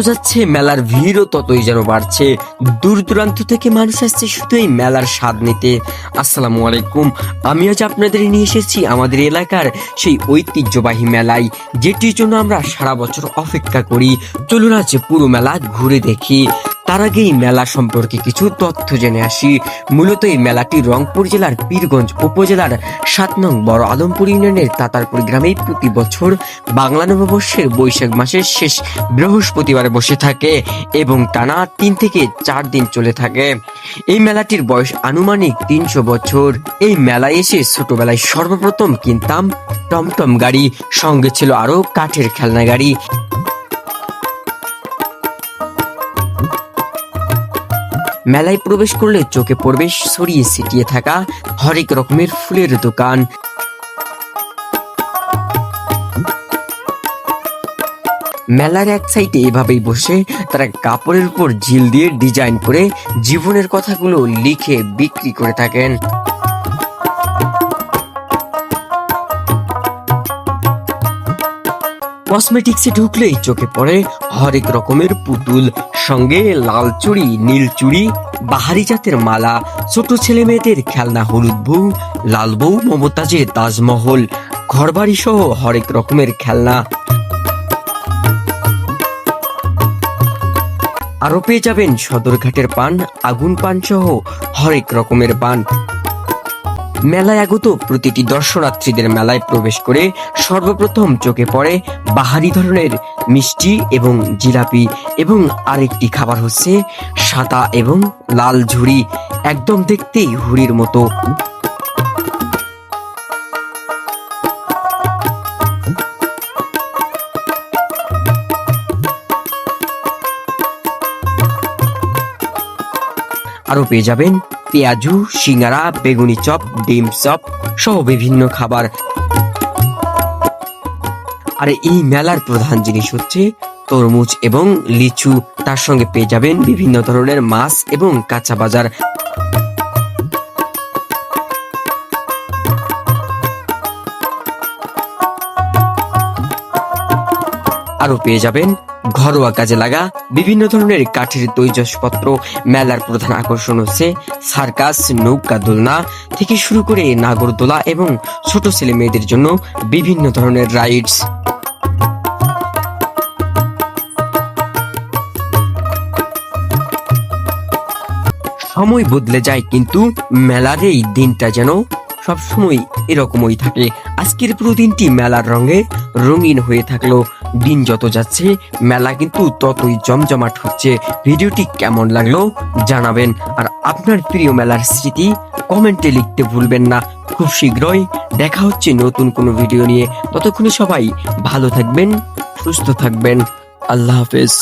যাচ্ছে মেলার ভিড়ও ততই যেন বাড়ছে। দূর দূরান্ত থেকে মানুষ আসছে শুধু এই মেলার স্বাদ নিতে। আসসালামু আলাইকুম, আমি আজ আপনাদের নিয়ে এসেছি আমাদের এলাকার সেই ঐতিহ্যবাহী মেলায়, যেটির জন্য আমরা সারা বছর অপেক্ষা করি। চলুন আজ পুরো মেলা ঘুরে দেখি। তার আগে এই মেলা সম্পর্কে কিছু তথ্য জেনে আসি। মূলত এই মেলাটি রংপুর জেলার পীরগঞ্জ উপজেলার 7 নং বড় আলমপুর ইউনিয়নের তাতারপুর গ্রামে প্রতি বছর বাংলা নববর্ষের বৈশাখ মাসের শেষ বৃহস্পতিবারে বসে থাকে এবং টানা 3 থেকে 4 দিন চলে থাকে। এই মেলাটির বয়স আনুমানিক 300 বছর। এই মেলায় এসে ছোটবেলায় সর্বপ্রথম কিনতাম টমটম গাড়ি, সঙ্গে ছিল আরো কাঠের খেলনা গাড়ি। মেলায় প্রবেশ করলে চোখে পড়বে ছড়িয়ে ছিটিয়ে থাকা হরেক রকমের ফুলের দোকান। মেলার এক সাইডে এভাবেই বসে তারা কাপড়ের উপর ঝিল দিয়ে ডিজাইন করে জীবনের কথাগুলো লিখে বিক্রি করে থাকেন। কসমেটিক্সে ঢুকলেই চোখে পড়ে হরেক রকমের পুতুল, সঙ্গে লাল চুড়ি, নীল চুড়ি, বাহারি জাতের মালা, ছোট ছেলে মেয়েদের খেলনা, হলুদ বউ, লাল বউ, মমতাজের তাজমহল, ঘরবাড়ি সহ হরেক রকমের খেলনা। আরো পেয়ে যাবেন সদরঘাটের পান, আগুন পান সহ হরেক রকমের পান। মেলায় আগত প্রতিটি দর্শনার্থীদের মেলায় প্রবেশ করে সর্বপ্রথম চোখে পড়ে বাহারি ধরনের মিষ্টি এবং জিলাপি, এবং আরেকটি খাবার হচ্ছে সাদা এবং লাল ঝুড়ি, একদম দেখতেই হুড়ির মতো। আরো পেয়ে যাবেন পেঁয়াজু, সিঙ্গারা, বেগুনি চপ, ডিম চপ সহ বিভিন্ন খাবার। আর এই মেলার প্রধান জিনিস হচ্ছে তরমুজ এবং লিচু। তার সঙ্গে পেয়ে যাবেন বিভিন্ন ধরনের মাছ এবং কাঁচা বাজার। আরো পেয়ে যাবেন ঘরোয়া কাজে লাগা বিভিন্ন ধরনের কাঠের তৈজসপত্র। মেলার প্রধান আকর্ষণ হচ্ছে সার্কাস, নৌকা দোলনা থেকে শুরু করে নাগরদোলা এবং ছোট ছেলে মেয়েদের জন্য বিভিন্ন ধরনের রাইডস। সময় বদলে যায়, কিন্তু মেলার এই দিনটা যেন সবসময় এরকমই থাকে। আজকের পুরো দিনটি মেলার রঙে রঙিন হয়ে থাকলো। দিন যত যাচ্ছে মেলা কিন্তু ততই জমজমাট হচ্ছে। ভিডিওটি কেমন লাগলো জানাবেন, আর আপনার প্রিয় মেলার স্মৃতি কমেন্টে লিখতে ভুলবেন না। খুব শীঘ্রই দেখা হচ্ছে নতুন কোনো ভিডিও নিয়ে। ততক্ষণে সবাই ভালো থাকবেন, সুস্থ থাকবেন। আল্লাহ হাফেজ।